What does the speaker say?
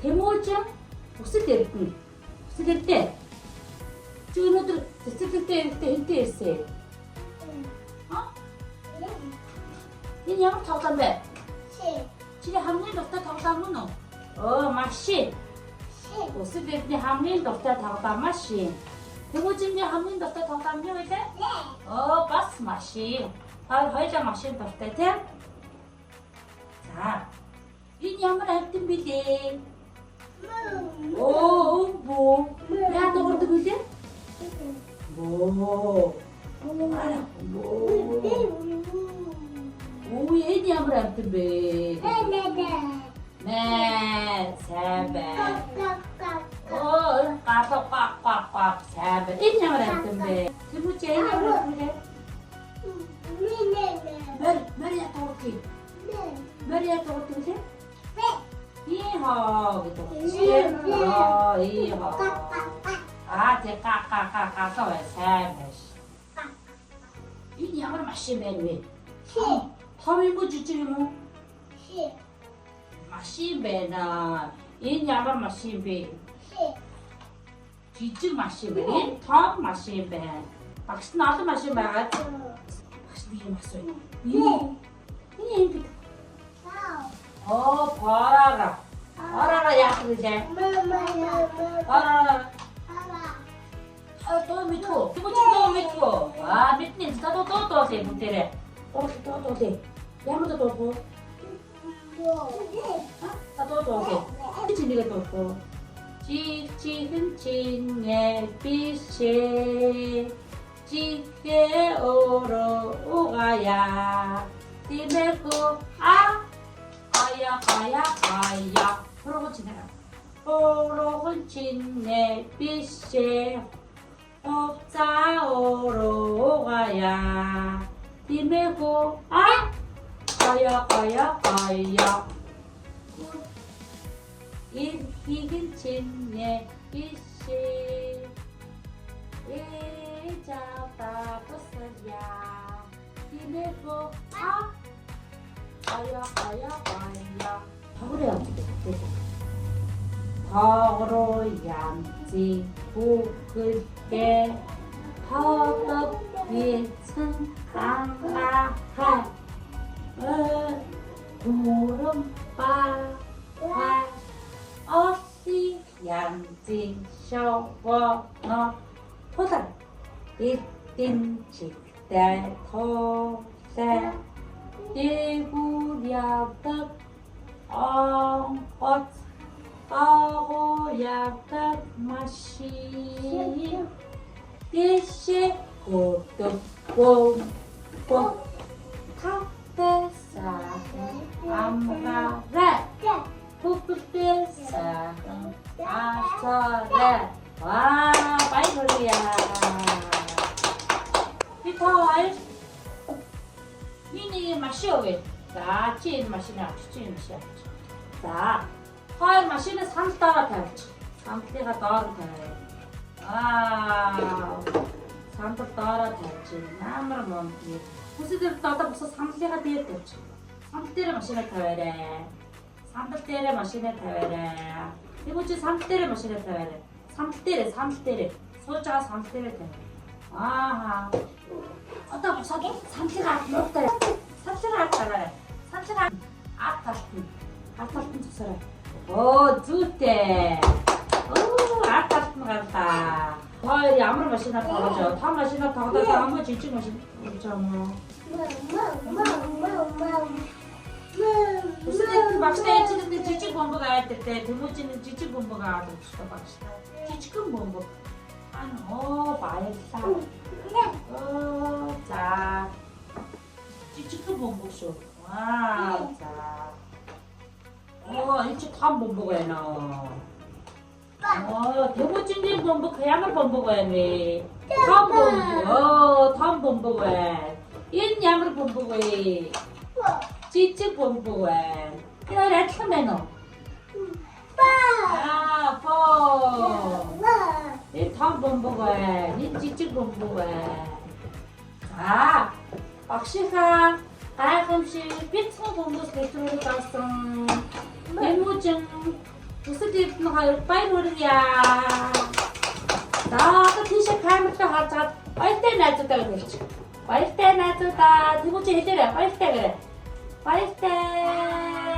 Тэмүүжин өсөл эрдэнэ. Өсөл эрдээ. Чи өнөөдөр цэцэрлэгтэй хэнтэй ирсэн? Энэ ямар тоглоом бэ? Чиний хамгийн дуртай тоглоом нь үү? Машин. Өсөл эрдний хамгийн дуртай тоглоом машин. Тэмүүжиний хамгийн дуртай тоглоом юу вэ? Бас машин. Хоёулаа машин дуртай тийм? За. Энэ ямар амьтан билээ? Бөө. Яа дурдаг билээ? Бөө. Энэ ямар амьтан бэ? Мэ. Сайн байна. Гак. Сайн байна. Энэ ямар амьтан бэ? Тэмүүжи энэ ямар амьтан бэ? Мария дурдаг. Мария дурдаг билээ? Ихоо гэдэг. Ихоо. Тэг гаа сайн байж. Энэ ямар машин байна вэ? Том юм уу жижиг юм уу? Машин байна. Энэ ямар машин бэ? Жижиг машин байна. Энэ том машин байна. Багш нь олон машин байгаа. Багш нь юм асуу. Энэ юм бэ? Параа яах вэ? Параа. Тоо мэдвэ. Тэмүүжин мэдвэ. Мэднэ. Тоо лээ бүтээрээ. Тоо лээ. Ямар тоо? Тоо лээ. Чинийгээ тоо. Чихэн чинээ бишээ. Чихээ ороо Тиймэрхүү гая. Хорогон чинээ. Хорогон чинээ бишээ. Овцаа ороо гая. Тиймэрхүү гая. Ирхийгэн чинээ бишээ. Ээжаата тусаля. Тиймэрхүү гая. Тоглоё. Тоглоё янзын бүгдээ тоглох бицэн хангахай. Гурам бай. Оси янзын шовно. Тулаа. Эдэн чигтэй тоолай. Дээгүүр онгоц агуу явдаг машин. Дэшээ хөдөг бом. Тавтай сайхан амгаарай. Бүгдээ сайхан ацаарай. Баярлалаа. Итаал. Миний машин өгөө. За, чи энэ машиныг авчих. За, хоёр машинаа санал дараа тавьчих. Саналыгаа доор нь тавиа. Санал доороо тавьчих. Амар монтны. Хүсэл одоо босоо саналыгаа дээр тавьчих. Санал дээр машинаа тавиарай. Тэмүүжи санал дээр машинаа тавиарай. Санал дээр. Сууж байгаа санал дээр тавиарай. Одоо босоод саналыгаа нуутай. Саналыгаа Хаталтан цусараа. Зүйтэй. Хаталтан гарлаа. Хоёр ямар машинаар тоглож байгаа? Том машинаар тоглоод байгаа жижиг машин болж байгаа юм уу? Үсэд багштай чинь жижиг бомбог аваад ирдээ. Тэмүүжин жижиг бомбог аваад өгчтэй багштай. Жижигхэн бомбог. Баярлалаа. За. Жижигхэн бомбог шүү. За. Энэ ч том бомбог байна. Тэмүүжиний бомбог ямар бомбог байна вэ? Том бомбог байна. Энэ ямар бомбог вэ? Жижиг бомбог байна. Тэр адилхан байна уу? Энэ том бомбог байна. Энэ жижиг бомбог байна. За, багшийнхаа гайхамшиг бицхэн бомбоос нэвтрүүлэг авсан. Тэмүүжин Бүсэд ирдэн хоёр баяр хүргье. Наака тийшээ камертаа харж байгаа баяртай найзуудаа гэж. Баяртай найзуудаа. Тэгвэл чи хэлээрэй. Баяртай гэрэ. Баяртай.